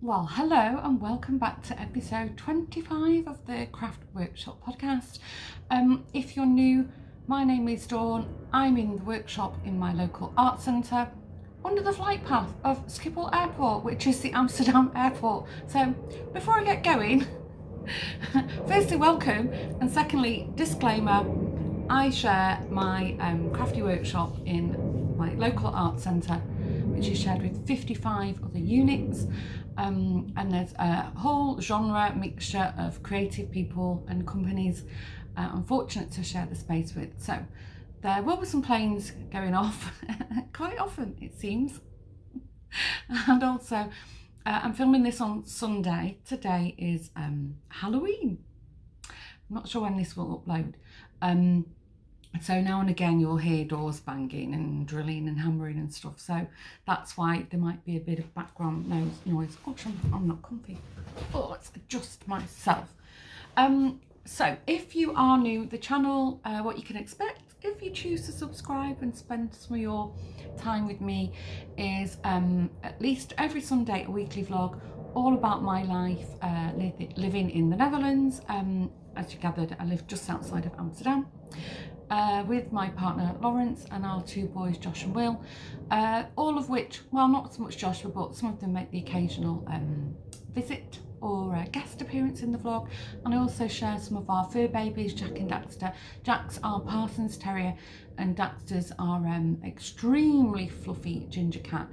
Well, hello and welcome back to episode 25 of the Craft Workshop podcast. If you're new, my name is Dawn. I'm in the workshop in my local art centre under the flight path of Schiphol Airport, which is the Amsterdam airport. So before I get going, firstly, welcome, and secondly, disclaimer, I share my crafty workshop in my local art centre, which is shared with 55 other units. And there's a whole genre mixture of creative people and companies I'm fortunate to share the space with. So there will be some planes going off quite often, it seems. And also, I'm filming this on Sunday. Today is Halloween. I'm not sure when this will upload. So now and again you'll hear doors banging and drilling and hammering and stuff. So that's why there might be a bit of background noise. Gosh, I'm not comfy. Oh, let's adjust myself. So if you are new to the channel, what you can expect if you choose to subscribe and spend some of your time with me is at least every Sunday a weekly vlog all about my life living in the Netherlands. As you gathered, I live just outside of Amsterdam. With my partner Lawrence and our two boys Josh and Will, all of which, well, not so much Joshua, but some of them make the occasional visit or guest appearance in the vlog. And I also share some of our fur babies, Jack and Daxter. Jack's our Parsons Terrier and Daxter's our extremely fluffy ginger cat.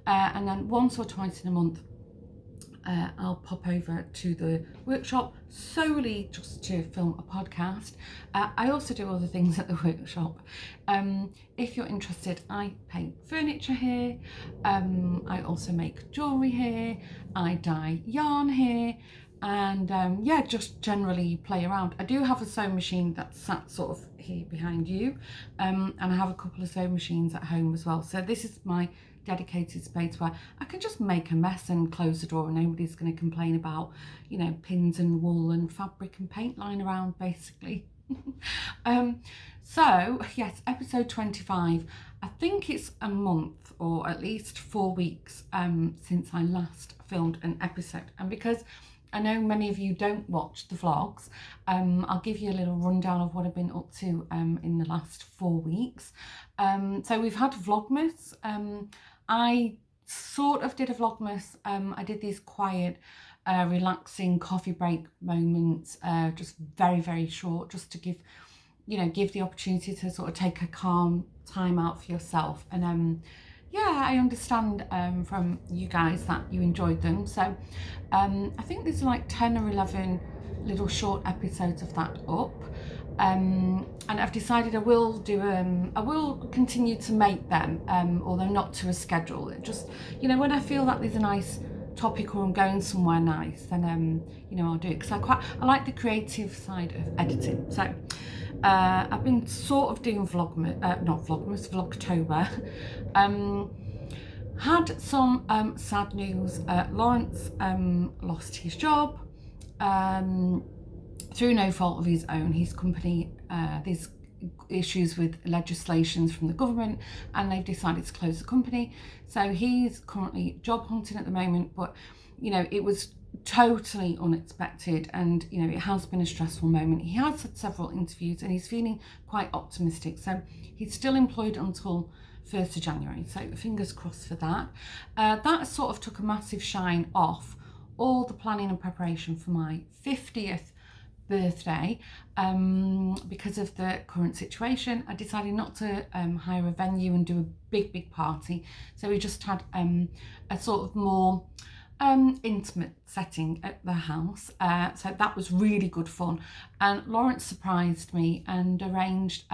And then once or twice in a month I'll pop over to the workshop solely just to film a podcast. I also do other things at the workshop. If you're interested, I paint furniture here. I also make jewellery here. I dye yarn here. And yeah, just generally play around. I do have a sewing machine that's sat sort of here behind you. And I have a couple of sewing machines at home as well. So this is my dedicated space where I can just make a mess and close the door and nobody's going to complain about, you know, pins and wool and fabric and paint lying around, basically. So yes, episode 25. I think it's a month or at least 4 weeks since I last filmed an episode, and because I know many of you don't watch the vlogs, I'll give you a little rundown of what I've been up to in the last 4 weeks. So we've had Vlogmas. I sort of did a Vlogmas. I did these quiet, relaxing coffee break moments, just very, very short, just to give the opportunity to sort of take a calm time out for yourself. And yeah, I understand from you guys that you enjoyed them. So I think there's like 10 or 11 little short episodes of that up. And I've decided I will continue to make them, although not to a schedule. It just, when I feel that there's a nice topic or I'm going somewhere nice, then I'll do it, because I like the creative side of editing. So I've been sort of doing Vlogtober. Had some sad news. Lawrence lost his job through no fault of his own. His company, there's issues with legislations from the government, and they've decided to close the company. So he's currently job hunting at the moment, but it was totally unexpected, and it has been a stressful moment. He has had several interviews and he's feeling quite optimistic, so he's still employed until 1st of January, so fingers crossed for that. That sort of took a massive shine off all the planning and preparation for my 50th birthday. Because of the current situation, I decided not to hire a venue and do a big party, so we just had a sort of more intimate setting at the house. So that was really good fun, and Lawrence surprised me and arranged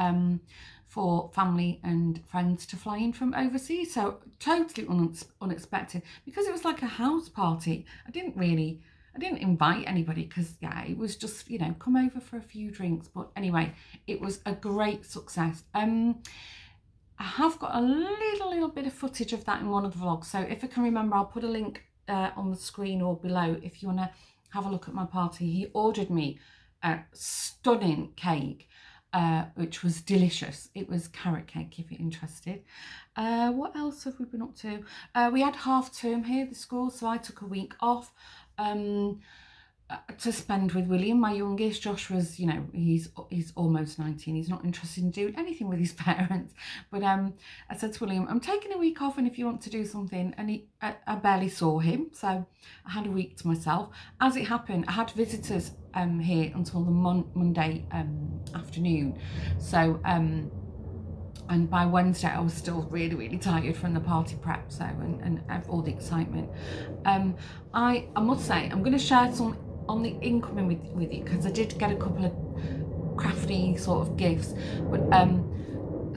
for family and friends to fly in from overseas. So totally unexpected, because it was like a house party. I didn't invite anybody, because it was just, come over for a few drinks. But anyway, it was a great success. I have got a little bit of footage of that in one of the vlogs, so if I can remember, I'll put a link on the screen or below if you want to have a look at my party. He ordered me a stunning cake, which was delicious. It was carrot cake, if you're interested. What else have we been up to? We had half term here at the school, so I took a week off to spend with William, my youngest. Josh was, you know, he's almost 19. He's not interested in doing anything with his parents. But I said to William, I'm taking a week off, and if you want to do something, and I barely saw him, so I had a week to myself. As it happened, I had visitors here until the Monday afternoon. So and by Wednesday I was still really, really tired from the party prep, so and all the excitement. I must say, I'm going to share some on the incoming with you, because I did get a couple of crafty sort of gifts, but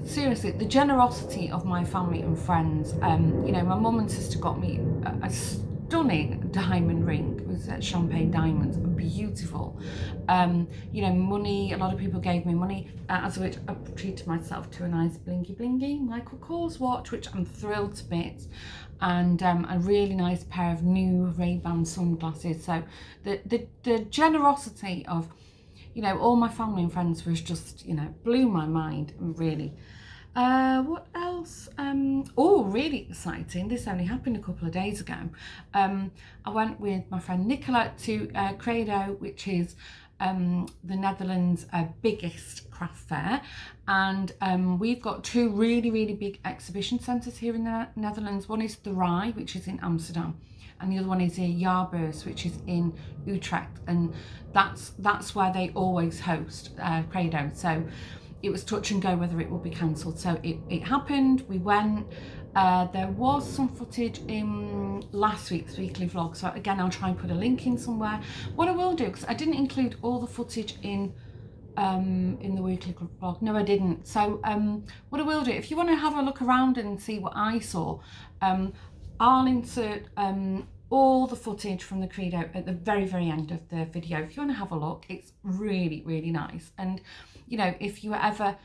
seriously, the generosity of my family and friends. You know, my mum and sister got me a stunning diamond ring. It was champagne diamonds, beautiful. You know, money, a lot of people gave me money, as which I treated myself to a nice blingy Michael Kors watch, which I'm thrilled to bits, and a really nice pair of new Ray-Ban sunglasses. So the generosity of, you know, all my family and friends was just, you know, blew my mind, really. What else? Oh, really exciting. This only happened a couple of days ago. I went with my friend Nicola to Credo, which is the Netherlands' biggest craft fair, and we've got two really big exhibition centres here in the Netherlands. One is the Rye, which is in Amsterdam, and the other one is Jaar Beurs, which is in Utrecht, and that's where they always host Credo. So it was touch and go whether it would be cancelled. So it happened, we went. There was some footage in last week's weekly vlog, so again I'll try and put a link in somewhere. What I will do, because I didn't include all the footage in the weekly vlog, no I didn't. So what I will do, if you want to have a look around and see what I saw, I'll insert all the footage from the Credo at the very end of the video. If you want to have a look, it's really nice. And you know, if you were ever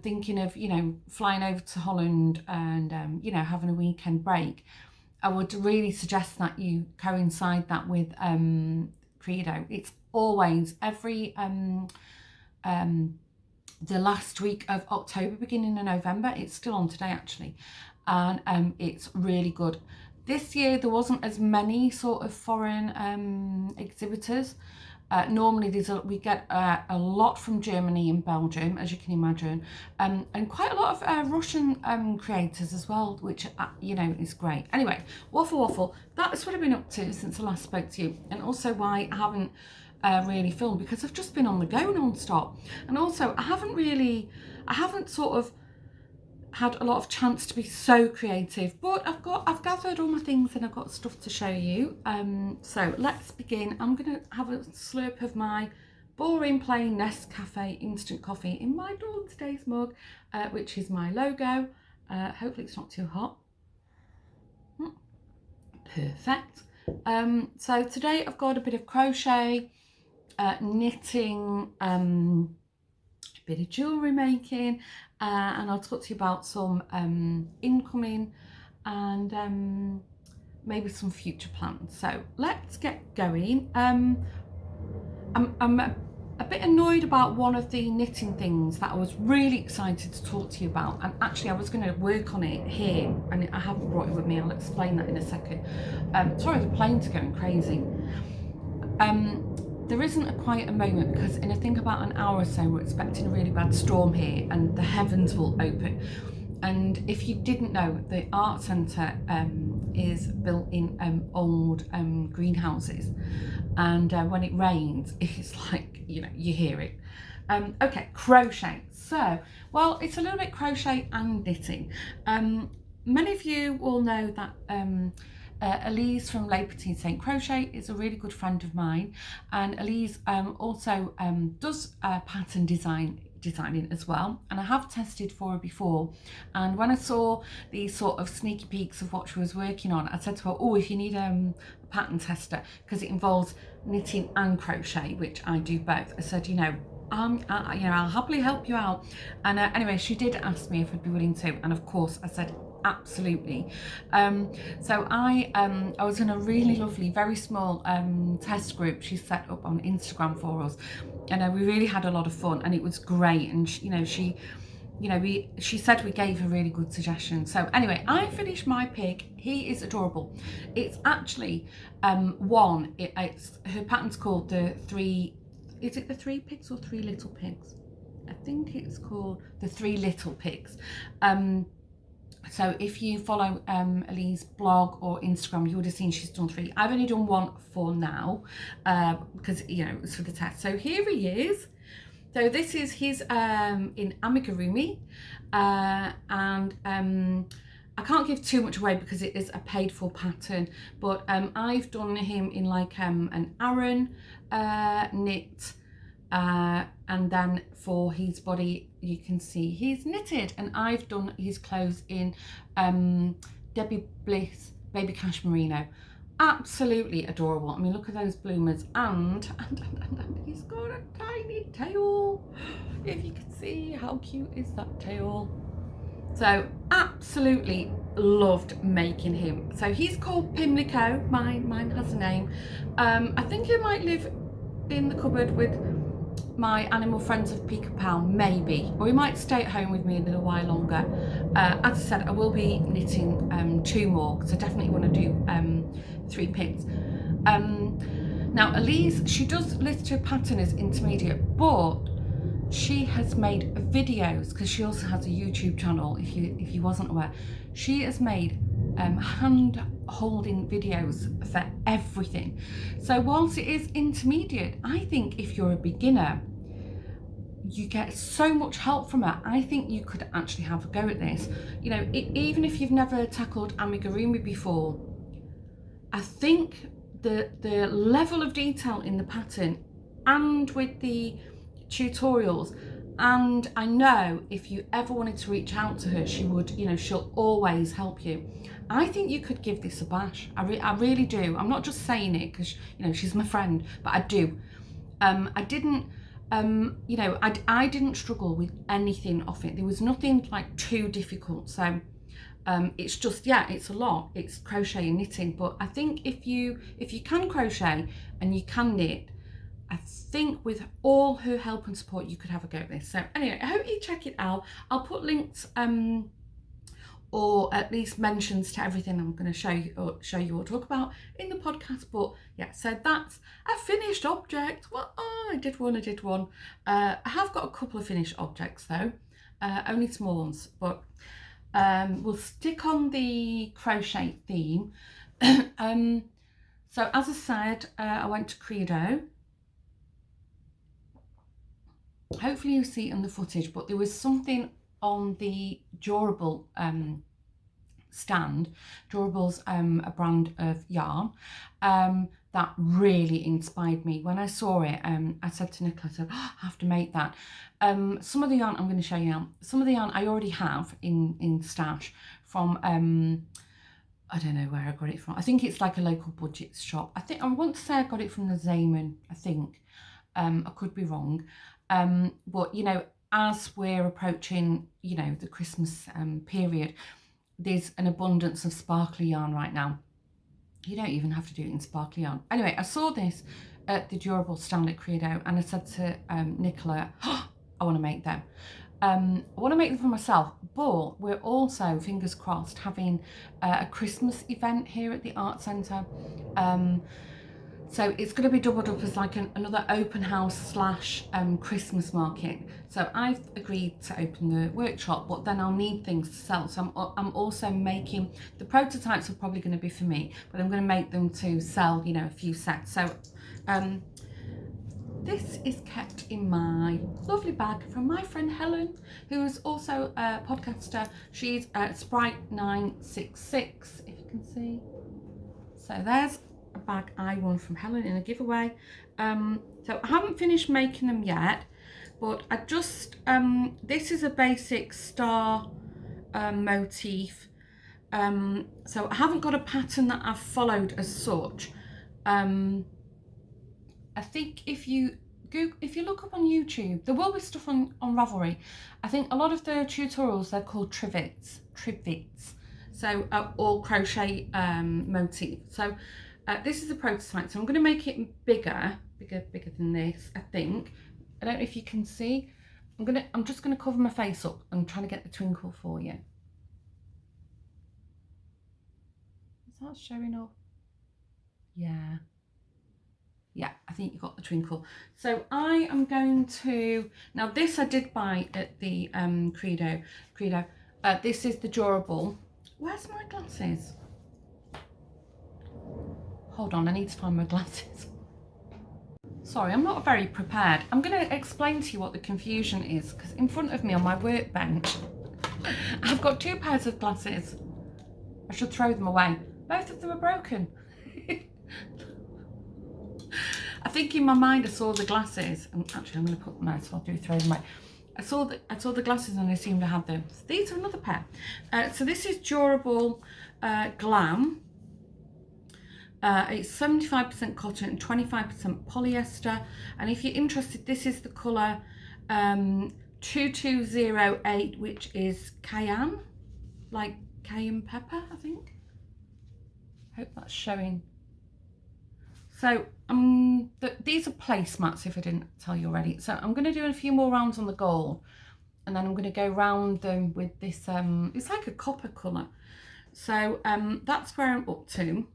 thinking of, you know, flying over to Holland and you know, having a weekend break, I would really suggest that you coincide that with Credo. It's always every the last week of October, beginning of November. It's still on today actually, and it's really good. This year there wasn't as many sort of foreign exhibitors. Normally we get a lot from Germany and Belgium, as you can imagine, and quite a lot of Russian creators as well, which you know, is great. Anyway, waffle, that's what I've been up to since I last spoke to you, and also why I haven't really filmed, because I've just been on the go non-stop, and also I haven't sort of had a lot of chance to be so creative, but I've gathered all my things and I've got stuff to show you. So let's begin. I'm gonna have a slurp of my boring plain Nescafe instant coffee in my Dawn Today's mug, which is my logo. Hopefully it's not too hot. Perfect. So today I've got a bit of crochet, knitting, a bit of jewellery making, and I'll talk to you about some incoming and maybe some future plans. So let's get going. I'm a bit annoyed about one of the knitting things that I was really excited to talk to you about, and actually I was going to work on it here and I haven't brought it with me. I'll explain that in a second. Sorry, the plane's going crazy. There isn't quite a moment, because in I think about an hour or so we're expecting a really bad storm here and the heavens will open. And if you didn't know, the art centre is built in old greenhouses, and when it rains it's like, you know, you hear it. Okay, crochet. So, well, it's a little bit crochet and knitting. Many of you will know that Elise from Les Petits Saint Crochet is a really good friend of mine, and Elise also does pattern designing as well, and I have tested for her before, and when I saw these sort of sneaky peeks of what she was working on, I said to her, oh, if you need a pattern tester, because it involves knitting and crochet, which I do both, I said, you know, I'll happily help you out. And anyway, she did ask me if I'd be willing to, and of course I said absolutely. So I was in a really lovely, very small test group she set up on Instagram for us, And we really had a lot of fun, and it was great. And she said we gave her really good suggestions. So anyway, I finished my pig. He is adorable. It's actually it's her pattern's called the three. Is it the three pigs or three little pigs? I think it's called the three little pigs. So if you follow Elie's blog or Instagram, you would have seen she's done 3. I've only done 1 for now because it was for the test. So here he is. So this is his in amigurumi, and I can't give too much away because it is a paid for pattern, but I've done him in like an Aran knit, and then for his body you can see he's knitted, and I've done his clothes in Debbie Bliss baby Cashmerino. Absolutely adorable. I mean, look at those bloomers, and he's got a tiny tail. If you can see, how cute is that tail? So absolutely loved making him. So he's called Pimlico. Mine has a name. I think he might live in the cupboard with my animal friends of Peek a Pal, maybe, or he might stay at home with me a little while longer. As I said, I will be knitting 2 more because I definitely want to do 3 pins. Now Elise, she does list her pattern as intermediate, but she has made videos because she also has a YouTube channel. If you wasn't aware, she has made hand holding videos for everything. So whilst it is intermediate, I think if you're a beginner, you get so much help from her. I think you could actually have a go at this. Even if you've never tackled amigurumi before, I think the level of detail in the pattern and with the tutorials, and I know if you ever wanted to reach out to her, she would, she'll always help you. I think you could give this a bash. I really do. I'm not just saying it because she's my friend, but I do. I didn't I didn't struggle with anything off it. There was nothing like too difficult. So it's just, it's a lot. It's crochet and knitting, but I think if you can crochet and you can knit, I think with all her help and support, you could have a go at this. So anyway, I hope you check it out. I'll put links or at least mentions to everything I'm going to show you or talk about in the podcast. But yeah, so that's a finished object. Well, I did one. I have got a couple of finished objects though, only small ones, but we'll stick on the crochet theme. So as I said, I went to Credo. Hopefully you see it in the footage, but there was something on the Durable stand. Durable's a brand of yarn that really inspired me. When I saw it, I said to Nicola, I have to make that. Some of the yarn I'm going to show you now, some of the yarn I already have in stash from, I don't know where I got it from. I think it's like a local budget shop. I want to say I got it from the Zaman, I think. I could be wrong. But as we're approaching the Christmas period, there's an abundance of sparkly yarn right now. You don't even have to do it in sparkly yarn. Anyway, I saw this at the Durable stand at Credo, and I said to Nicola, I want to make them. I want to make them for myself, but we're also, fingers crossed, having a Christmas event here at the art centre. So it's going to be doubled up as like another open house / Christmas market. So I've agreed to open the workshop, but then I'll need things to sell. So I'm also making, the prototypes are probably going to be for me, but I'm going to make them to sell, a few sets. So this is kept in my lovely bag from my friend Helen, who is also a podcaster. She's at Sprite966, if you can see. So there's a bag I won from Helen in a giveaway. So I haven't finished making them yet, but I just this is a basic star motif. So I haven't got a pattern that I've followed as such. I think if you look up on YouTube, there will be stuff on Ravelry. I think a lot of the tutorials, they're called trivets, so all crochet motif. So this is a prototype, so I'm going to make it bigger than this, I think. I don't know if you can see. I'm just gonna cover my face up. I'm trying to get the twinkle for you. Is that showing up? Yeah. Yeah, I think you got the twinkle. So I am going to, now this I did buy at the Credo. This is the durable. Where's my glasses? Hold on, I need to find my glasses. Sorry, I'm not very prepared. I'm going to explain to you what the confusion is, because in front of me on my workbench, I've got 2 pairs of glasses. I should throw them away. Both of them are broken. I think in my mind I saw the glasses, and actually I'm going to put them there, so I'll throw them away. I saw the glasses and I assumed I had them. So these are another pair. So this is durable Glam. It's 75% cotton and 25% polyester. And if you're interested, this is the colour 2208, which is cayenne, like cayenne pepper, I think. Hope that's showing. So these are placemats, if I didn't tell you already. So I'm going to do a few more rounds on the gold, and then I'm going to go round them with this, it's like a copper colour. So that's where I'm up to.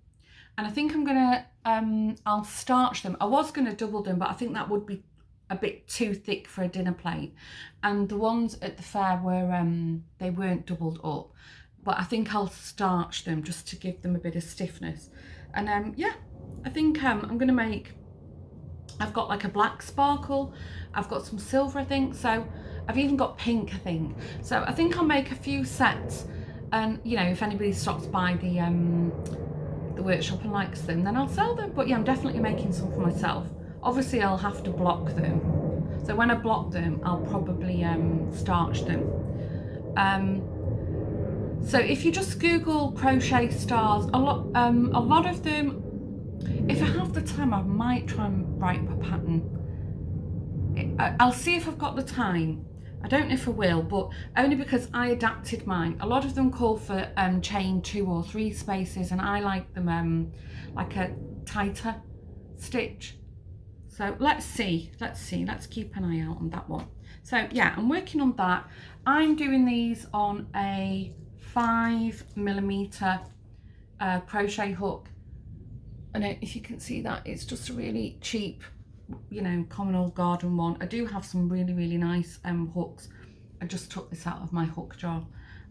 And I think I'm going to, I'll starch them. I was going to double them, but I think that would be a bit too thick for a dinner plate. And the ones at the fair were, they weren't doubled up. But I think I'll starch them just to give them a bit of stiffness. And yeah, I think I'm going to make, I've got like a black sparkle. I've got some silver, I think. So I've even got pink, I think. So I think I'll make a few sets. And, you know, if anybody stops by the workshop and likes them, then I'll sell them. But yeah, I'm definitely making some for myself. Obviously I'll have to block them, so when I block them I'll probably starch them. So if you just Google crochet stars, a lot of them, if I have the time I might try and write a pattern. I'll see if I've got the time. I don't know if I will, but only because I adapted mine. A lot of them call for chain 2 or 3 spaces, and I like them like a tighter stitch. So let's see, let's keep an eye out on that one. So yeah, I'm working on that. I'm doing these on a 5mm crochet hook. And if you can see that, it's just a really cheap, you know, common old garden one. I do have some really, really nice hooks. I just took this out of my hook jar.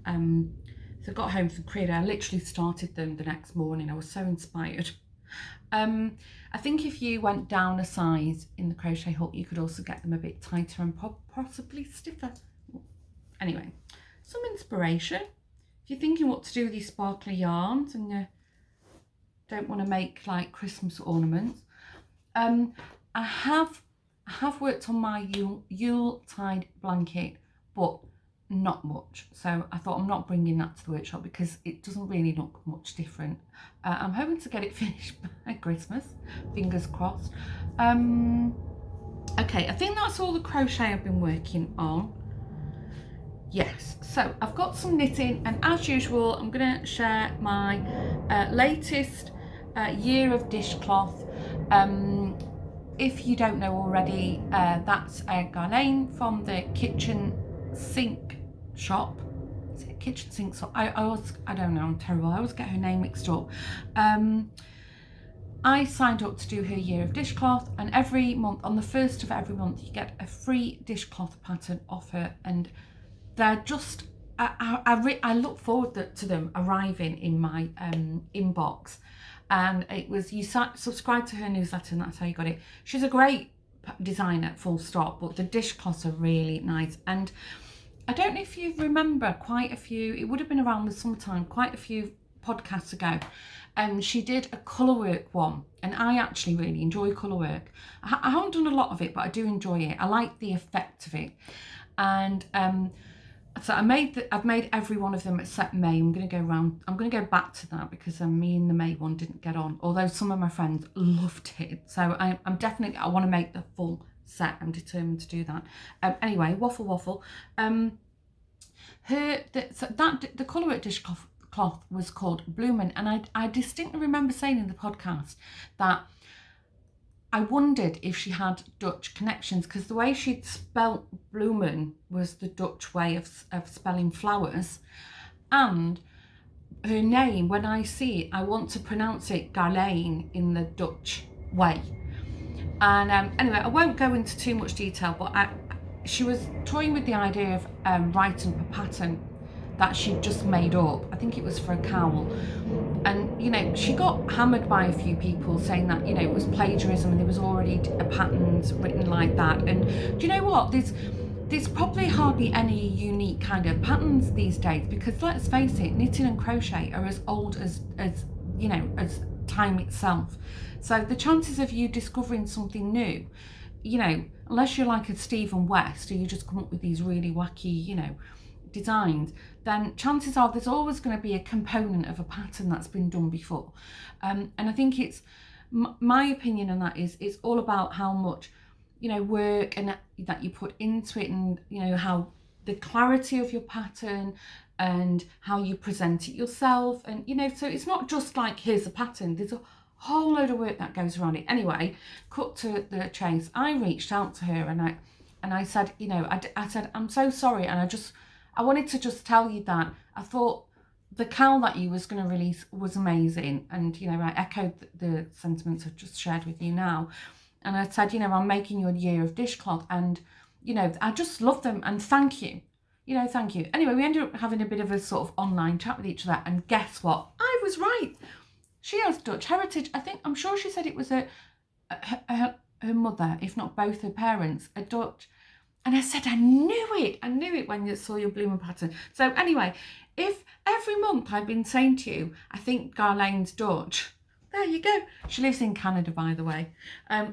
So I got home from Credo. I literally started them the next morning. I was so inspired. I think if you went down a size in the crochet hook, you could also get them a bit tighter and possibly stiffer. Anyway, some inspiration. If you're thinking what to do with these sparkly yarns and you don't want to make like Christmas ornaments, I have worked on my Yuletide blanket, but not much. So I thought I'm not bringing that to the workshop because it doesn't really look much different. I'm hoping to get it finished by Christmas, fingers crossed. Okay, I think that's all the crochet I've been working on. Yes, so I've got some knitting, and as usual I'm going to share my latest year of dishcloth. If you don't know already, that's a Garlane from the kitchen sink shop. Is it kitchen sink shop? I don't know, I'm terrible. I always get her name mixed up. I signed up to do her year of dishcloth, and every month, on the 1st of every month, you get a free dishcloth pattern off her, and they're just, I look forward to them arriving in my inbox. And it was, you subscribe to her newsletter and that's how you got it. She's a great designer, full stop, but the dishcloths are really nice. And I don't know if you remember, quite a few, it would have been around the summertime, quite a few podcasts ago, she did a colour work one, and I actually really enjoy colour work. I haven't done a lot of it, but I do enjoy it. I like the effect of it. And so I've made every one of them except May. I'm going to go back to that because me and the May one didn't get on, although some of my friends loved it. So I want to make the full set. I'm determined to do that. Anyway, waffle. The colourwork dishcloth was called Bloomin', and I distinctly remember saying in the podcast that I wondered if she had Dutch connections, because the way she'd spelt bloemen was the Dutch way of spelling flowers. And her name, when I see it, I want to pronounce it Garlane in the Dutch way. And anyway, I won't go into too much detail, but she was toying with the idea of writing up a pattern that she'd just made up. I think it was for a cowl. And, you know, she got hammered by a few people saying that, you know, it was plagiarism and there was already a patterns written like that. And do you know what? There's probably hardly any unique kind of patterns these days, because let's face it, knitting and crochet are as old as you know, as time itself. So the chances of you discovering something new, you know, unless you're like a Stephen West or you just come up with these really wacky, you know, designs, then chances are there's always going to be a component of a pattern that's been done before. And I think it's my opinion on that is it's all about how much, you know, work and that you put into it, and, you know, how the clarity of your pattern and how you present it yourself. And, you know, so it's not just like, here's a pattern, there's a whole load of work that goes around it. Anyway, cut to the chase, I reached out to her and I said, you know, I said, I'm so sorry, and I wanted to just tell you that I thought the cowl that you was going to release was amazing. And, you know, I echoed the sentiments I've just shared with you now. And I said, you know, I'm making you a year of dishcloth, and, you know, I just love them, and thank you. You know, thank you. Anyway, we ended up having a bit of a sort of online chat with each other, and guess what? I was right. She has Dutch heritage. I'm sure she said it was her mother, if not both her parents, are Dutch. And I said, I knew it when you saw your blooming pattern. So anyway, if every month I've been saying to you, I think Garlane's Dutch, there you go. She lives in Canada, by the way.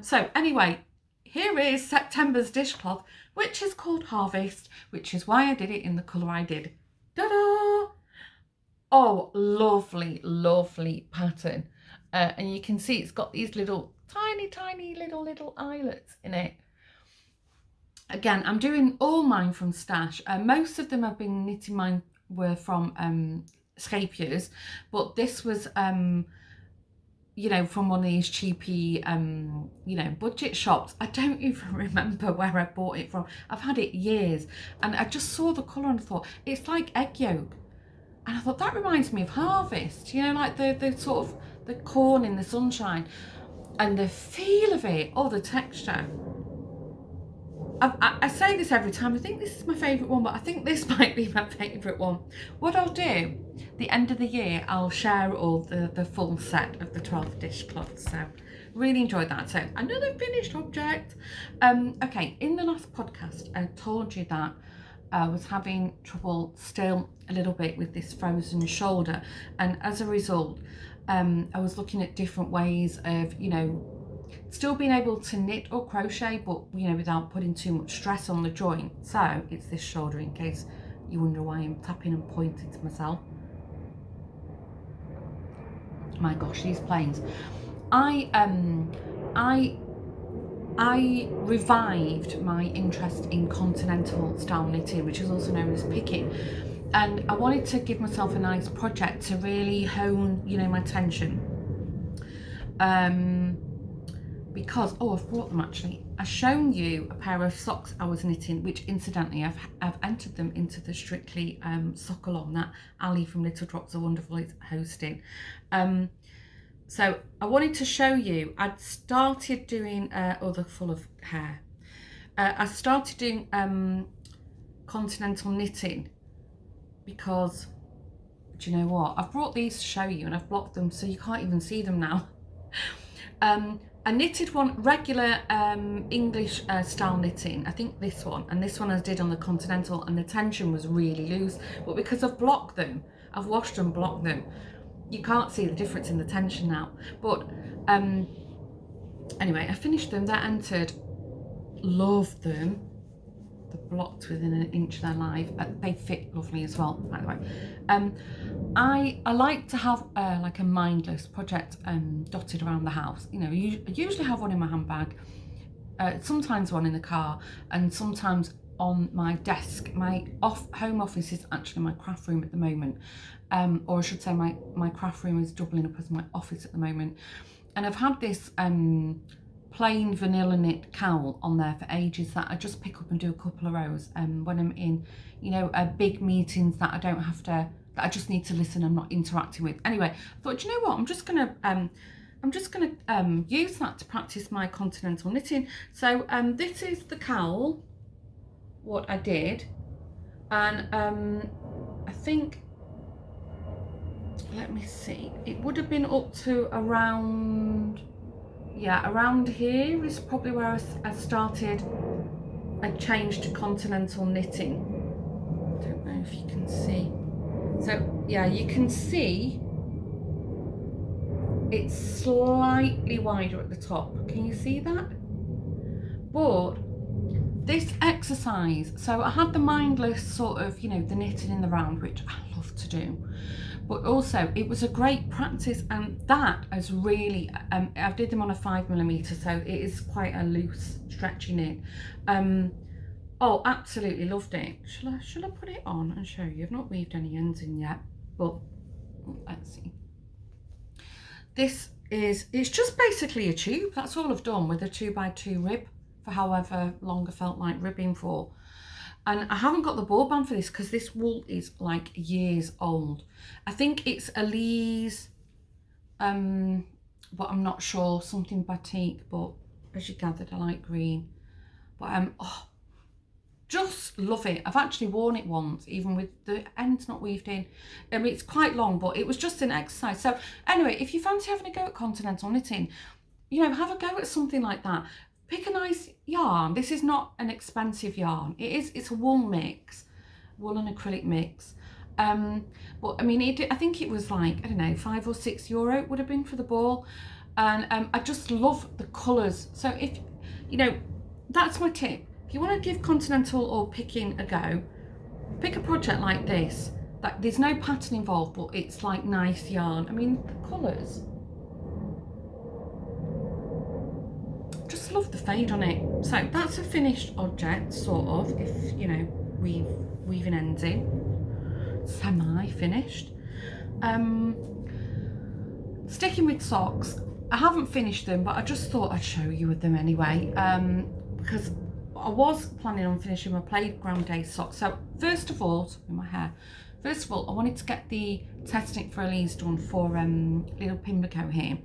So anyway, here is September's dishcloth, which is called Harvest, which is why I did it in the colour I did. Ta-da! Oh, lovely, lovely pattern. And you can see it's got these little, tiny little eyelets in it. Again, I'm doing all mine from stash. Most of them I've been knitting mine were from Scheepjes, but this was, you know, from one of these cheapy, you know, budget shops. I don't even remember where I bought it from. I've had it years, and I just saw the colour and thought, it's like egg yolk. And I thought, that reminds me of Harvest, you know, like the sort of the corn in the sunshine, and the feel of it, or the texture. I say this every time, I think this is my favourite one, but I think this might be my favourite one. What I'll do, the end of the year, I'll share all the full set of the 12 dishcloths. So really enjoyed that. So another finished object. Okay, in the last podcast, I told you that I was having trouble still a little bit with this frozen shoulder. And as a result, I was looking at different ways of, you know, still being able to knit or crochet, but, you know, without putting too much stress on the joint. So it's this shoulder, in case you wonder why I'm tapping and pointing to myself. My gosh, these planes. I revived my interest in continental style knitting, which is also known as picking, and I wanted to give myself a nice project to really hone, you know, my tension. Because, oh, I've brought them actually. I've shown you a pair of socks I was knitting, which incidentally I've entered them into the Strictly sock along that Ali from Little Drops of Wonderful is hosting. So I wanted to show you, I'd started doing, oh, they're full of hair. I started doing continental knitting because, do you know what? I've brought these to show you and I've blocked them so you can't even see them now. I knitted one regular English style knitting, I think this one, and this one I did on the continental, and the tension was really loose, but because I've blocked them, I've washed and blocked them, you can't see the difference in the tension now. But anyway, I finished them, they're entered, loved them, they're blocked within an inch of their life, they fit lovely as well, by the way. I like to have like a mindless project dotted around the house. You know, I usually have one in my handbag, sometimes one in the car, and sometimes on my desk. My home office is actually my craft room at the moment, or I should say my craft room is doubling up as my office at the moment. And I've had this plain vanilla knit cowl on there for ages that I just pick up and do a couple of rows when I'm in, you know, big meetings that I don't have to, that I just need to listen and not interacting with. Anyway, I thought, you know what, I'm just gonna use that to practice my continental knitting. So this is the cowl, what I did, and I think, let me see, it would have been up to around, yeah, around here is probably where I started. I changed to continental knitting. I don't know if you can see. So yeah, you can see it's slightly wider at the top. Can you see that? But this exercise, so I had the mindless sort of, you know, the knitting in the round, which I love to do. But also it was a great practice, and that has really, I did them on a 5mm, so it is quite a loose, stretchy knit. Oh, absolutely loved it. Shall I put it on and show you? I've not weaved any ends in yet, but let's see. This is, it's just basically a tube. That's all I've done with a 2x2 rib for however long I felt like ribbing for. And I haven't got the ball band for this because this wool is like years old. I think it's Elise, but I'm not sure, something batik, but as you gathered, I like green. But oh, just love it. I've actually worn it once, even with the ends not weaved in. It's quite long, but it was just an exercise. So anyway, if you fancy having a go at continental knitting, you know, have a go at something like that. Pick a nice yarn. This is not an expensive yarn. It's a wool mix, wool and acrylic mix. But I mean, I think it was like, I don't know, €5 or €6 it would have been for the ball. And I just love the colours. So if, you know, that's my tip. If you want to give continental or picking a go, pick a project like this. That there's no pattern involved, but it's like nice yarn. I mean, the colours. Just love the fade on it. So that's a finished object, sort of, if you know, weaving ends in. Semi-finished. Sticking with socks, I haven't finished them, but I just thought I'd show you with them anyway, because I was planning on finishing my playground day socks. So first of all, in my hair, first of all, I wanted to get the test knit for Elise done for little Pimlico here,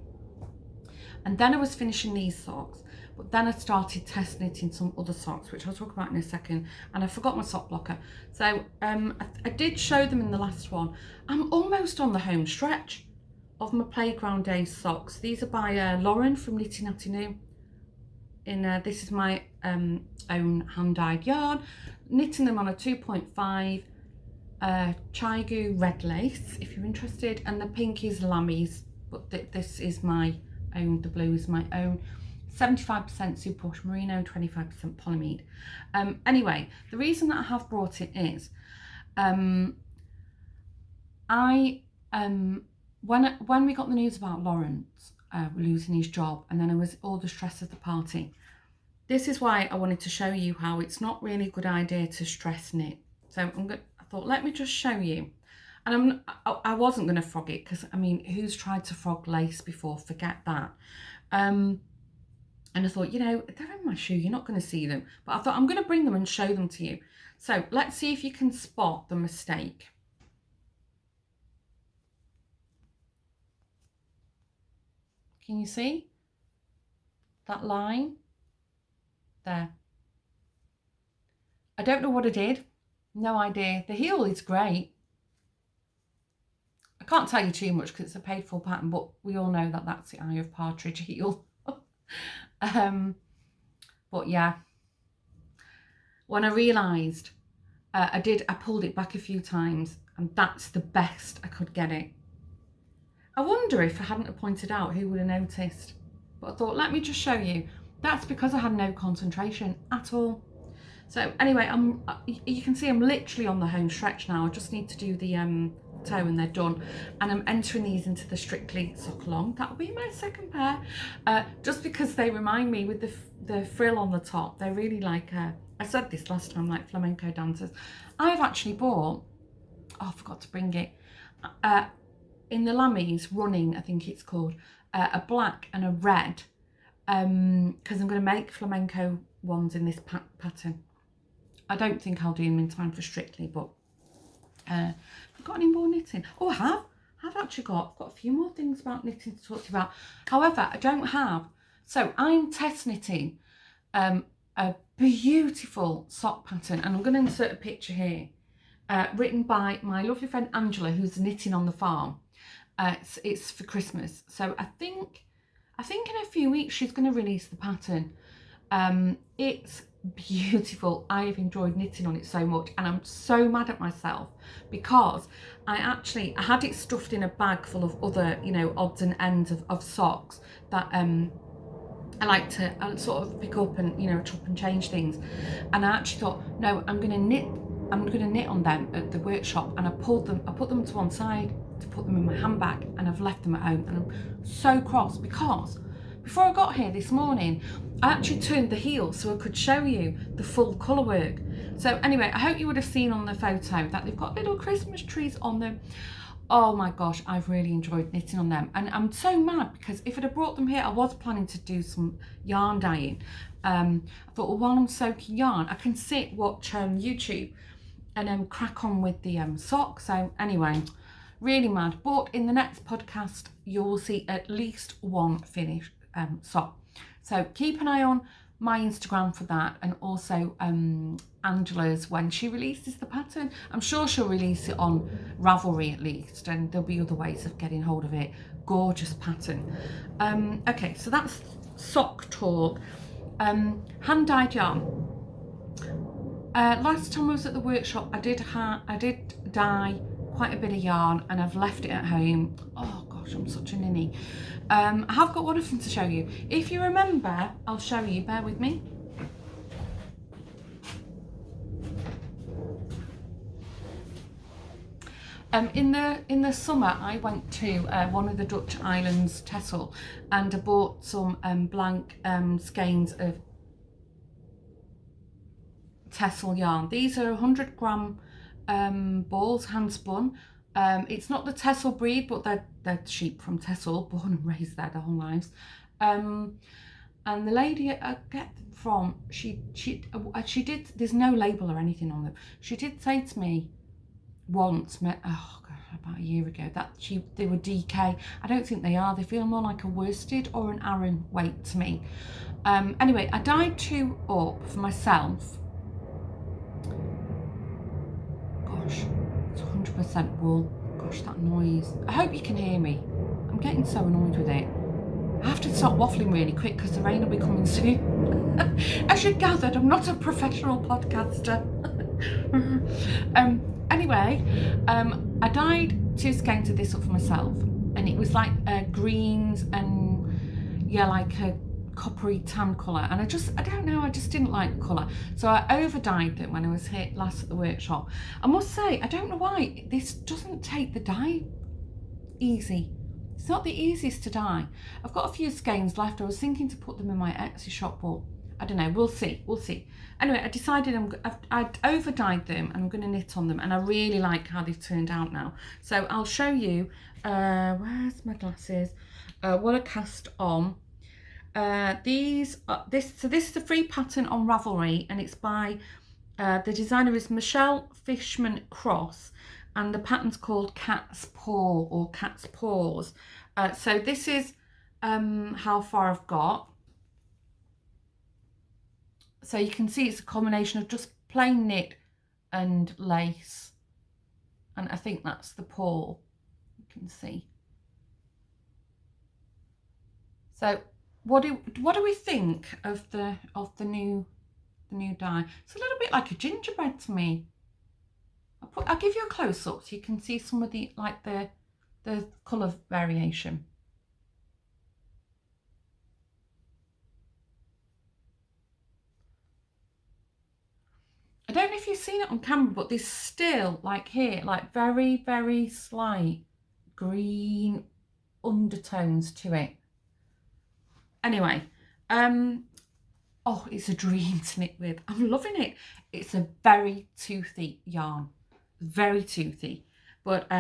and then I was finishing these socks. But then I started test knitting some other socks, which I'll talk about in a second, and I forgot my sock blocker. So I did show them in the last one. I'm almost on the home stretch of my playground days socks. These are by Lauren from Knitting Natty New. This is my own hand-dyed yarn. Knitting them on a 2.5 Chiagoo red lace, if you're interested, and the pink is Lammy's, but this is my own, the blue is my own. 75% super merino, 25% polyamide. Anyway, the reason that I have brought it is, when we got the news about Lawrence losing his job, and then it was all the stress of the party, this is why I wanted to show you how it's not really a good idea to stress knit. So I thought, let me just show you. And I wasn't going to frog it, because I mean, who's tried to frog lace before? Forget that. And I thought, you know, they're in my shoe, you're not going to see them. But I thought, I'm going to bring them and show them to you. So let's see if you can spot the mistake. Can you see that line? There. I don't know what I did. No idea. The heel is great. I can't tell you too much because it's a paid for pattern, but we all know that that's the Eye of Partridge heel. But yeah, when I realised, I pulled it back a few times, and that's the best I could get it. I wonder if I hadn't pointed out, who would have noticed. But I thought, let me just show you. That's because I had no concentration at all. So anyway, you can see I'm literally on the home stretch now. I just need to do the toe and they're done. And I'm entering these into the Strictly sock along. That'll be my second pair. Just because they remind me with the frill on the top. They're really like, I said this last time, like flamenco dancers. I've actually bought, oh, I forgot to bring it, in the Lammy's Running, I think it's called, a black and a red because I'm going to make flamenco ones in this pattern. I don't think I'll do them in time for Strictly, but I've got any more knitting. Oh, I've actually got a few more things about knitting to talk to you about. However, I don't have. So I'm test knitting a beautiful sock pattern, and I'm going to insert a picture here, written by my lovely friend Angela, who's knitting on the farm. It's for Christmas, so I think in a few weeks she's going to release the pattern. It's beautiful. I've enjoyed knitting on it so much, and I'm so mad at myself because I had it stuffed in a bag full of other, you know, odds and ends of socks that I like to sort of pick up and, you know, chop and change things. And I actually thought, no, I'm going to knit on them at the workshop, and I put them to one side to put them in my handbag, and I've left them at home, and I'm so cross because before I got here this morning I actually turned the heel so I could show you the full colour work. So anyway, I hope you would have seen on the photo that they've got little Christmas trees on them. Oh my gosh, I've really enjoyed knitting on them, and I'm so mad because if I'd have brought them here, I was planning to do some yarn dyeing. I thought, well, while I'm soaking yarn, I can sit, watch YouTube, and then crack on with the sock. So anyway, really mad. But in the next podcast, you will see at least one finished sock. So keep an eye on my Instagram for that, and also Angela's when she releases the pattern. I'm sure she'll release it on Ravelry at least, and there'll be other ways of getting hold of it. Gorgeous pattern. Okay, so that's sock talk. Hand dyed yarn. Last time I was at the workshop, I did dye quite a bit of yarn, and I've left it at home. Oh gosh, I'm such a ninny. I have got one of them to show you. If you remember, I'll show you, bear with me. In the summer, I went to one of the Dutch islands, Texel, and I bought some blank skeins of Texel yarn. These are 100 gram balls, hand spun. It's not the Texel breed, but they're sheep from Texel, born and raised there their whole lives. And the lady I get them from, she did. There's no label or anything on them. She did say to me once, oh God, about a year ago, that they were DK. I don't think they are. They feel more like a worsted or an Aran weight to me. Anyway, I dyed two up for myself. Gosh, it's 100% wool. Gosh, that noise. I hope you can hear me. I'm getting so annoyed with it. I have to stop waffling really quick because the rain will be coming soon. As you gathered, I'm not a professional podcaster. Anyway, I dyed two skeins of this up for myself, and it was like greens and yeah, like a coppery tan colour, and I don't know, I just didn't like the colour, so I over dyed them when I was here last at the workshop. I must say, I don't know why this doesn't take the dye easy. It's not the easiest to dye. I've got a few skeins left. I was thinking to put them in my Etsy shop, but I don't know, we'll see. Anyway, I decided I'd over dyed them, and I'm going to knit on them, and I really like how they've turned out now. So I'll show you, where's my glasses, what I cast on. This is a free pattern on Ravelry, and it's by the designer is Michelle Fishman Cross, and the pattern's called Cat's Paw or Cat's Paws. So this is how far I've got. So you can see it's a combination of just plain knit and lace, and I think that's the paw. You can see. So what do we think of the new dye? It's a little bit like a gingerbread to me. I'll give you a close up so you can see some of the colour variation. I don't know if you've seen it on camera, but there's still, like here, like very, very slight green undertones to it. Anyway, oh, it's a dream to knit with. I'm loving it. It's a very toothy yarn, very toothy. But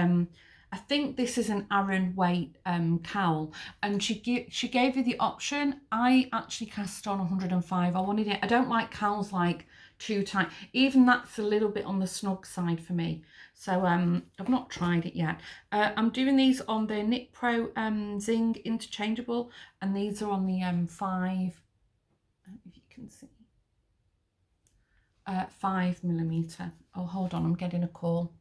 I think this is an Aran weight cowl, and she gave you the option. I actually cast on 105. I wanted it. I don't like cowls like too tight. Even that's a little bit on the snug side for me. So I've not tried it yet. I'm doing these on the Knit Pro Zing interchangeable, and these are on the 5. I don't know if you can see. 5mm. Oh, hold on, I'm getting a call.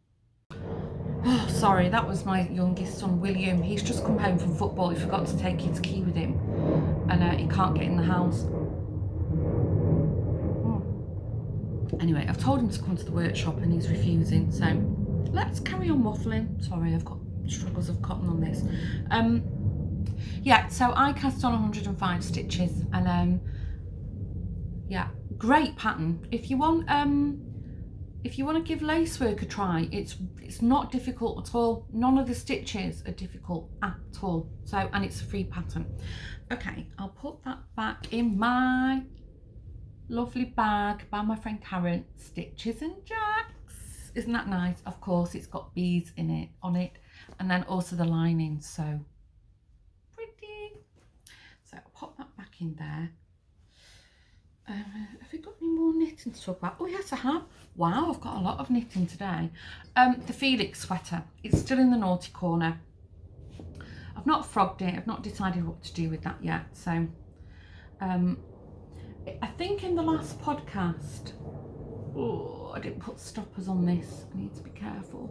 Oh, sorry, that was my youngest son, William. He's just come home from football. He forgot to take his key with him, and he can't get in the house. Anyway, I've told him to come to the workshop and he's refusing, so let's carry on waffling. Sorry, I've got struggles of cotton on this. Yeah, so I cast on 105 stitches, and yeah, great pattern. If you want to give lace work a try, it's not difficult at all. None of the stitches are difficult at all. So, and it's a free pattern. Okay, I'll put that back in my lovely bag by my friend Karen. Stitches and Jacks. Isn't that nice? Of course, it's got beads on it, and then also the lining. So pretty. So I'll pop that back in there. Have we got any more knitting to talk about? Oh yes, I have. Wow, I've got a lot of knitting today. The Felix sweater. It's still in the naughty corner. I've not frogged it. I've not decided what to do with that yet. So I think in the last podcast, oh, I didn't put stoppers on this. I need to be careful.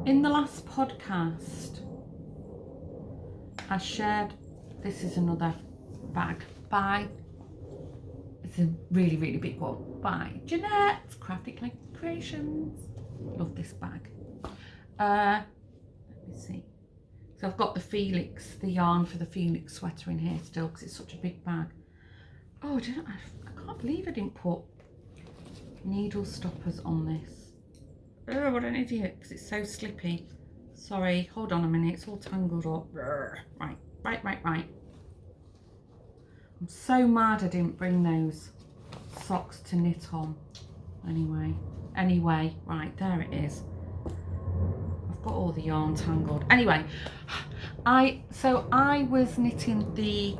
In the last podcast, I shared, this is another bag by, it's a really, really big one, by Jeanette, Crafty Creations. Love this bag. Let me see. So I've got the Felix, the yarn for the Felix sweater in here still, because it's such a big bag. Oh, I can't believe I didn't put needle stoppers on this. Oh, what an idiot, because it's so slippy. Sorry, hold on a minute, it's all tangled up. Right. I'm so mad I didn't bring those socks to knit on. Anyway, right, there it is. I've got all the yarn tangled. Anyway, I was knitting the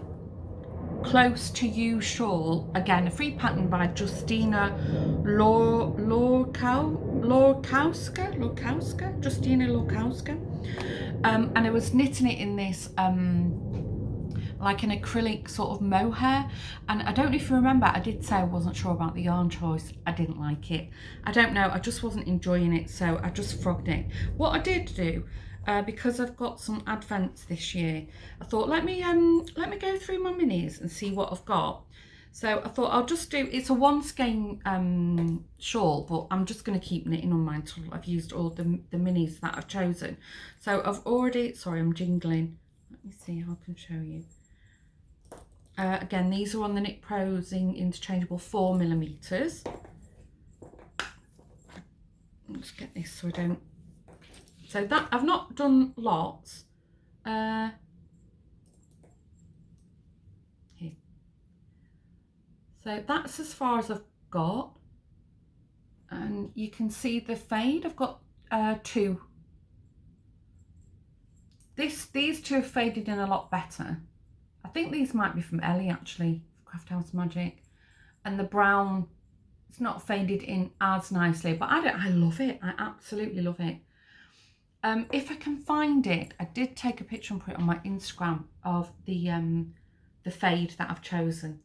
Close to You shawl, again a free pattern by Justina Lorkowska, Justina Lorkowska, and I was knitting it in this like an acrylic sort of mohair, and I don't know if you remember, I did say I wasn't sure about the yarn choice. I didn't like it. I don't know, I just wasn't enjoying it, so I just frogged it. What I did do, because I've got some advents this year, I thought let me go through my minis and see what I've got. So I thought I'll just do, it's a one skein shawl, but I'm just going to keep knitting on mine until I've used all the minis that I've chosen. So I've already, sorry, I'm jingling. Let me see how I can show you. Again, these are on the Knit Pro Zing interchangeable 4mm. Let's get this so I don't. So that I've not done lots. Here. So that's as far as I've got, and you can see the fade. I've got 2. These 2 have faded in a lot better. I think these might be from Ellie actually, Craft House Magic, and the brown, it's not faded in as nicely, but I love it. I absolutely love it. If I can find it, I did take a picture and put it on my Instagram of the fade that I've chosen.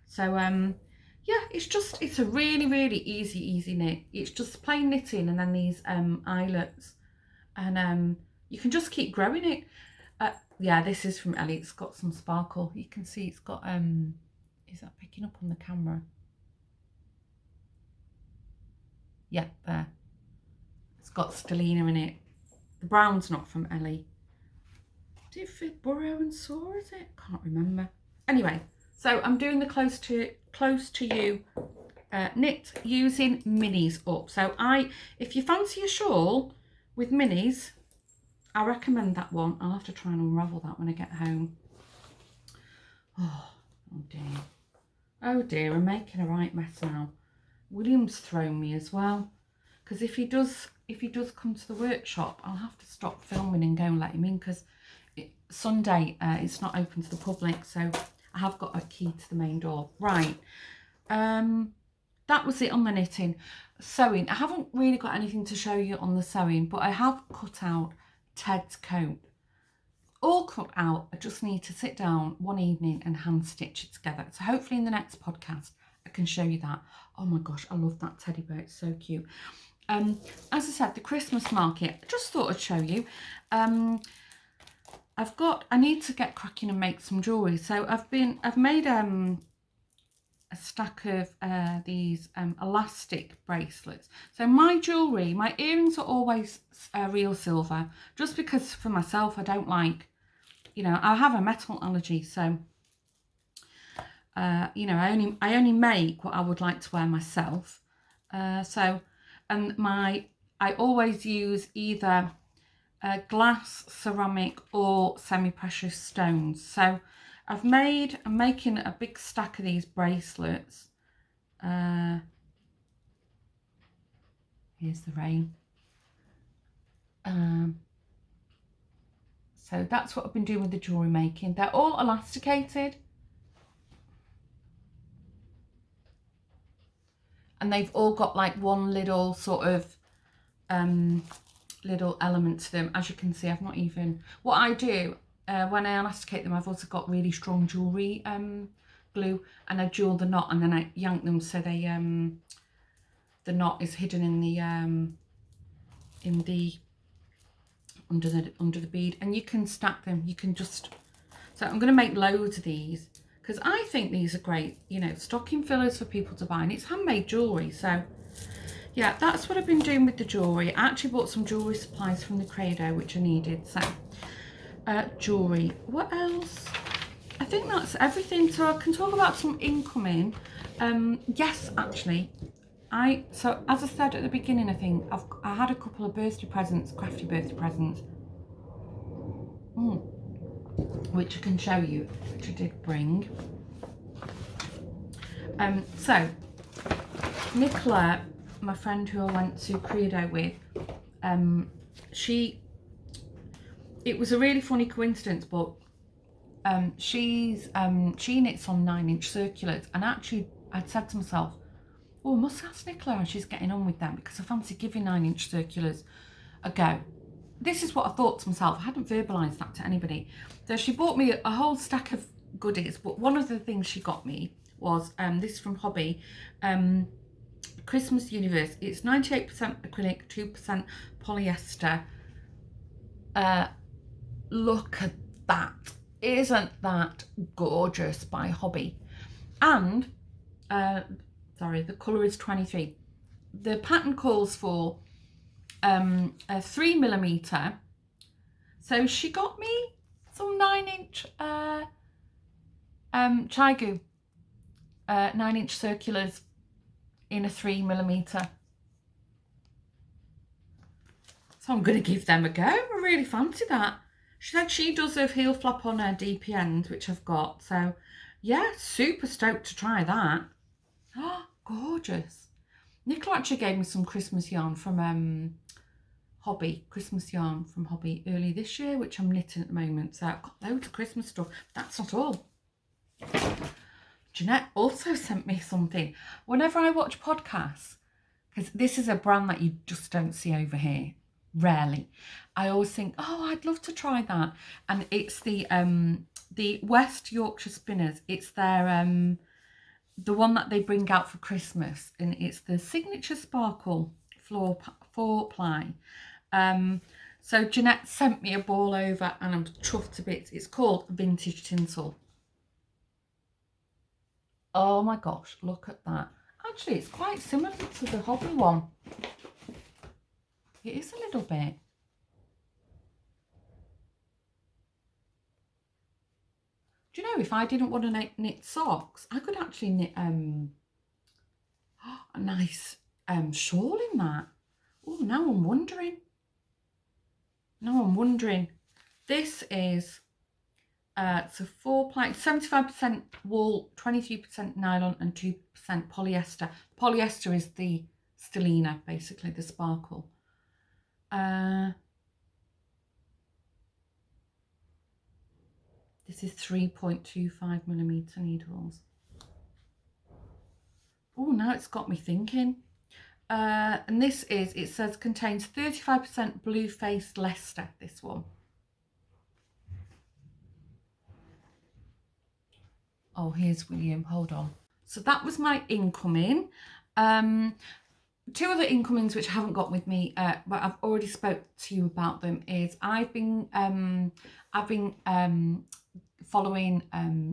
So yeah, it's a really, really easy knit. It's just plain knitting and then these eyelets, and you can just keep growing it. Yeah, this is from Ellie. It's got some sparkle. You can see it's got, is that picking up on the camera? Yeah, there. It's got stellina in it. The brown's not from Ellie. Did it fit Burrow and Saw, is it? Can't remember. Anyway, so I'm doing the Close to You knit using minis up. So if you fancy a shawl with minis, I recommend that one. I'll have to try and unravel that when I get home. Oh dear. Oh dear, I'm making a right mess now. William's thrown me as well. because if he does come to the workshop, I'll have to stop filming and go and let him in, because Sunday it's not open to the public, so I have got a key to the main door. Right, that was it on the knitting. Sewing, I haven't really got anything to show you on the sewing, but I have cut out Ted's coat. All cut out. I just need to sit down one evening and hand stitch it together. So hopefully in the next podcast I can show you that. Oh my gosh, I love that teddy bear, it's so cute. As I said, the Christmas market, I just thought I'd show you. I need to get cracking and make some jewellery. So I've made a stack of these elastic bracelets. So my jewellery, my earrings are always real silver, just because for myself I don't like, you know, I have a metal allergy, so you know, I only make what I would like to wear myself. I always use either glass, ceramic or semi-precious stones. So I'm making a big stack of these bracelets. Here's the rain. So that's what I've been doing with the jewellery making. They're all elasticated. And they've all got like one little sort of little element to them. As you can see, I've not even, what I do when I elasticate them, I've also got really strong jewellery glue, and I jewel the knot and then I yank them so they the knot is hidden in the under the bead, and you can stack them. You can just, so I'm going to make loads of these because I think these are great, you know, stocking fillers for people to buy, and it's handmade jewellery. So yeah, that's what I've been doing with the jewellery. I actually bought some jewellery supplies from the Credo, which I needed. So jewellery, what else? I think that's everything. So I can talk about some incoming. Yes, actually, so as I said at the beginning, I think I had a couple of birthday presents, crafty birthday presents, which I can show you, which I did bring. So Nicola, my friend who I went to Credo with, it was a really funny coincidence, but she knits on 9-inch circulars, and actually I'd said to myself, oh, I must ask Nicola how she's getting on with them, because I fancy giving 9-inch circulars a go. This is what I thought to myself. I hadn't verbalised that to anybody. So she bought me a whole stack of goodies, but one of the things she got me was this from Hobby, Christmas Universe. It's 98% acrylic, 2% polyester. Look at that. Isn't that gorgeous, by Hobby? And sorry, the colour is 23. The pattern calls for a 3mm. So she got me some 9-inch Chiagoo 9-inch circulars in a 3mm. So I'm going to give them a go. I really fancy that. She said she does a heel flap on her DP end, which I've got. So yeah, super stoked to try that. Oh, gorgeous. Nicola actually gave me some Christmas yarn from Hobby, Christmas yarn from Hobby early this year, which I'm knitting at the moment. So I've got loads of Christmas stuff. That's not all. Jeanette also sent me something. Whenever I watch podcasts, because this is a brand that you just don't see over here, rarely, I always think, oh, I'd love to try that. And it's the West Yorkshire Spinners. It's their the one that they bring out for Christmas, and it's the Signature Sparkle 4-ply. So Jeanette sent me a ball over, and I'm chuffed to bits. It's called Vintage Tinsel. Oh my gosh, look at that. Actually, it's quite similar to the Hobby one. It is a little bit. Do you know, if I didn't want to knit socks, I could actually knit a nice shawl in that. Oh, now I'm wondering. This is it's a 4-ply, 75% wool, 23% nylon and 2% polyester. Polyester is the stellina, basically, the sparkle. This is 3.25mm needles. Oh, now it's got me thinking. And this is, it says contains 35% blue-faced Leicester, this one. Oh, here's William, hold on. So that was my incoming. Two other incomings which I haven't got with me, but I've already spoke to you about them, is I've been following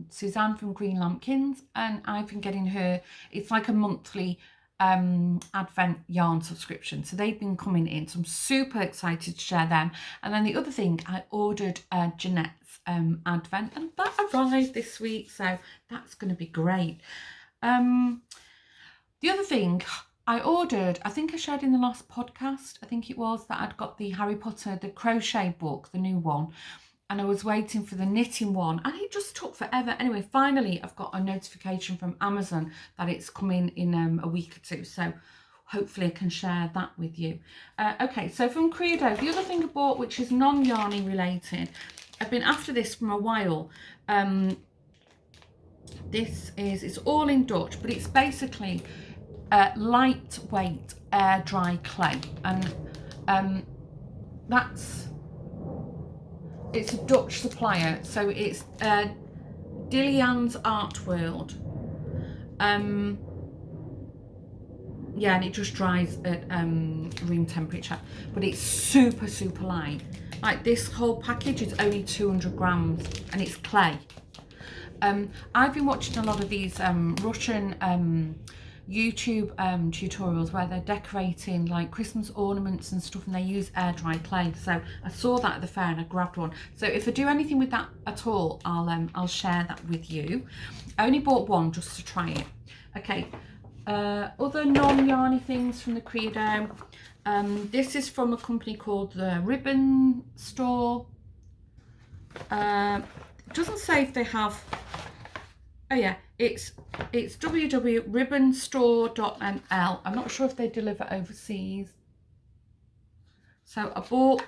Suzanne from Green Lampkins, and I've been getting her, it's like a monthly Advent yarn subscription, so they've been coming in, so I'm super excited to share them. And then the other thing, I ordered Jeanette's Advent, and that arrived this week, so that's going to be great. The other thing I ordered, I think I shared in the last podcast, I think it was, that I'd got the Harry Potter, the crochet book, the new one, and I was waiting for the knitting one, and it just took forever. Anyway, finally I've got a notification from Amazon that it's coming in a week or two, so hopefully I can share that with you. Okay, so from Credo, the other thing I bought, which is non-yarny related, I've been after this for a while. This is, it's all in Dutch, but it's basically lightweight air dry clay, and it's a Dutch supplier, so it's Dillian's Art World. Yeah, and it just dries at room temperature, but it's super light. Like, this whole package is only 200 grams and it's clay. I've been watching a lot of these Russian YouTube tutorials where they're decorating like Christmas ornaments and stuff, and they use air dry clay. So I saw that at the fair and I grabbed one. So if I do anything with that at all, I'll share that with you. I only bought one just to try it. Okay, other non-yarny things from the Credo. This is from a company called the Ribbon Store. It doesn't say if they have. Oh yeah, it's www.ribbonstore.nl. I'm not sure if they deliver overseas. So I bought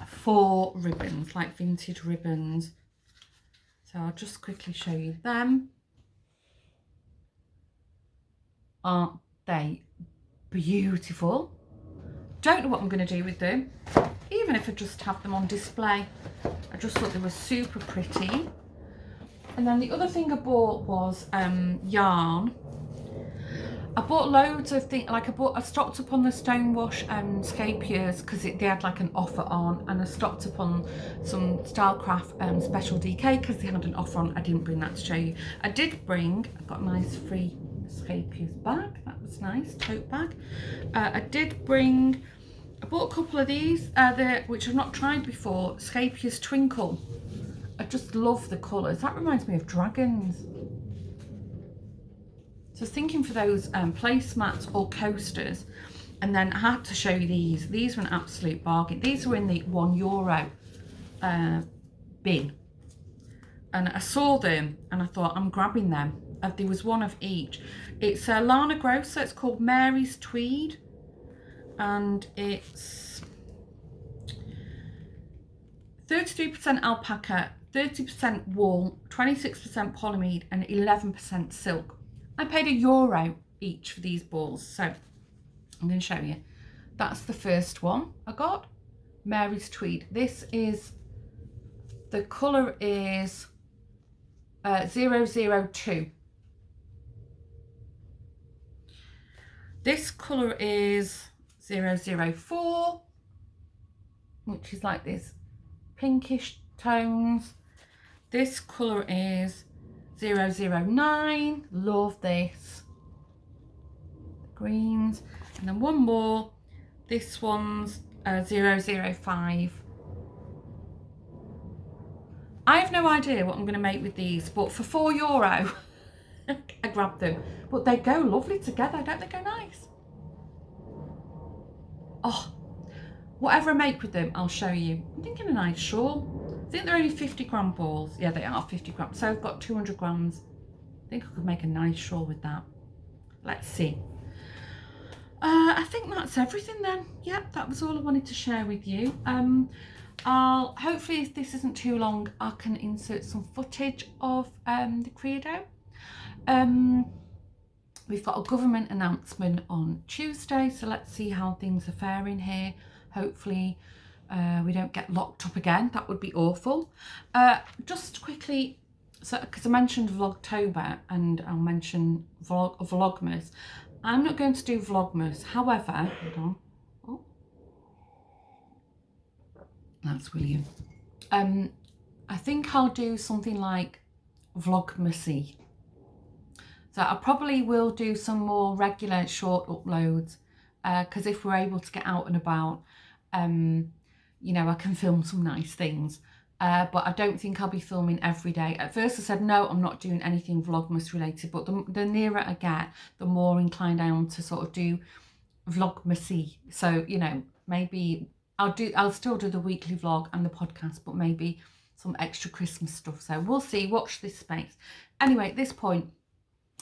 4 ribbons, like vintage ribbons. So I'll just quickly show you them. Aren't they beautiful? Don't know what I'm going to do with them, even if I just have them on display. I just thought they were super pretty. And then the other thing I bought was yarn. I bought loads of things, like I stocked up on the Stonewash Scheepjes because they had like an offer on, and I stocked up on some Stylecraft Special DK because they had an offer on. I didn't bring that to show you. I did bring, I got a nice free Scheepjes bag, that was nice, tote bag. I bought a couple of these, which I've not tried before, Scheepjes Twinkle. I just love the colours. That reminds me of dragons. So I was thinking for those placemats or coasters, and then I had to show you these. These were an absolute bargain. These were in the €1 bin. And I saw them and I thought, I'm grabbing them. There was one of each. It's Lana Grossa, it's called Mary's Tweed. And it's 33% alpaca, 30% wool, 26% polyamide, and 11% silk. I paid €1 each for these balls, so I'm going to show you. That's the first one I got, Mary's Tweed. This is, the colour is 002. This colour is 004, which is like this pinkish tones. This colour is 009, love this, greens. And then one more, this one's 005. I have no idea what I'm going to make with these, but for €4 I grabbed them. But they go lovely together, don't they go nice? Oh, whatever I make with them, I'll show you. I'm thinking a nice shawl. I think they're only 50 gram balls. Yeah, they are 50 grams. So I've got 200 grams. I think I could make a nice shawl with that. let's see. I think that's everything then. Yep, that was all I wanted to share with you. I'll hopefully, if this isn't too long, I can insert some footage of the Credo. We've got a government announcement on Tuesday, so let's see how things are faring here. Hopefully we don't get locked up again. That would be awful. Just quickly, so because I mentioned Vlogtober and I'll mention Vlogmas. I'm not going to do Vlogmas, however, hold on. Oh, that's William. I think I'll do something like Vlogmasy. So I probably will do some more regular short uploads, because if we're able to get out and about, you know, I can film some nice things. But I don't think I'll be filming every day. At first I said, no, I'm not doing anything Vlogmas related, but the nearer I get, the more inclined I am to sort of do Vlogmasy. So, you know, maybe I'll still do the weekly vlog and the podcast, but maybe some extra Christmas stuff. So we'll see, watch this space. Anyway, at this point,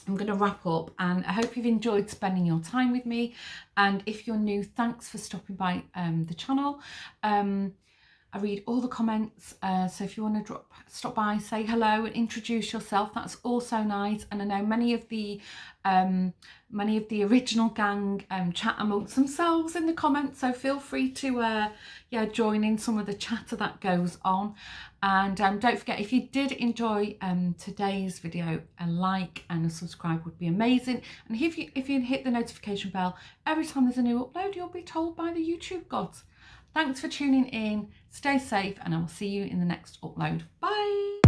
I'm going to wrap up, and I hope you've enjoyed spending your time with me. And if you're new, thanks for stopping by the channel. I read all the comments, so if you want to stop by, say hello and introduce yourself, that's also nice. And I know many of the original gang chat amongst themselves in the comments, so feel free to yeah, join in some of the chatter that goes on. And don't forget, if you did enjoy today's video, a like and a subscribe would be amazing. And if you hit the notification bell, every time there's a new upload, you'll be told by the YouTube gods. Thanks for tuning in, stay safe, and I will see you in the next upload. Bye!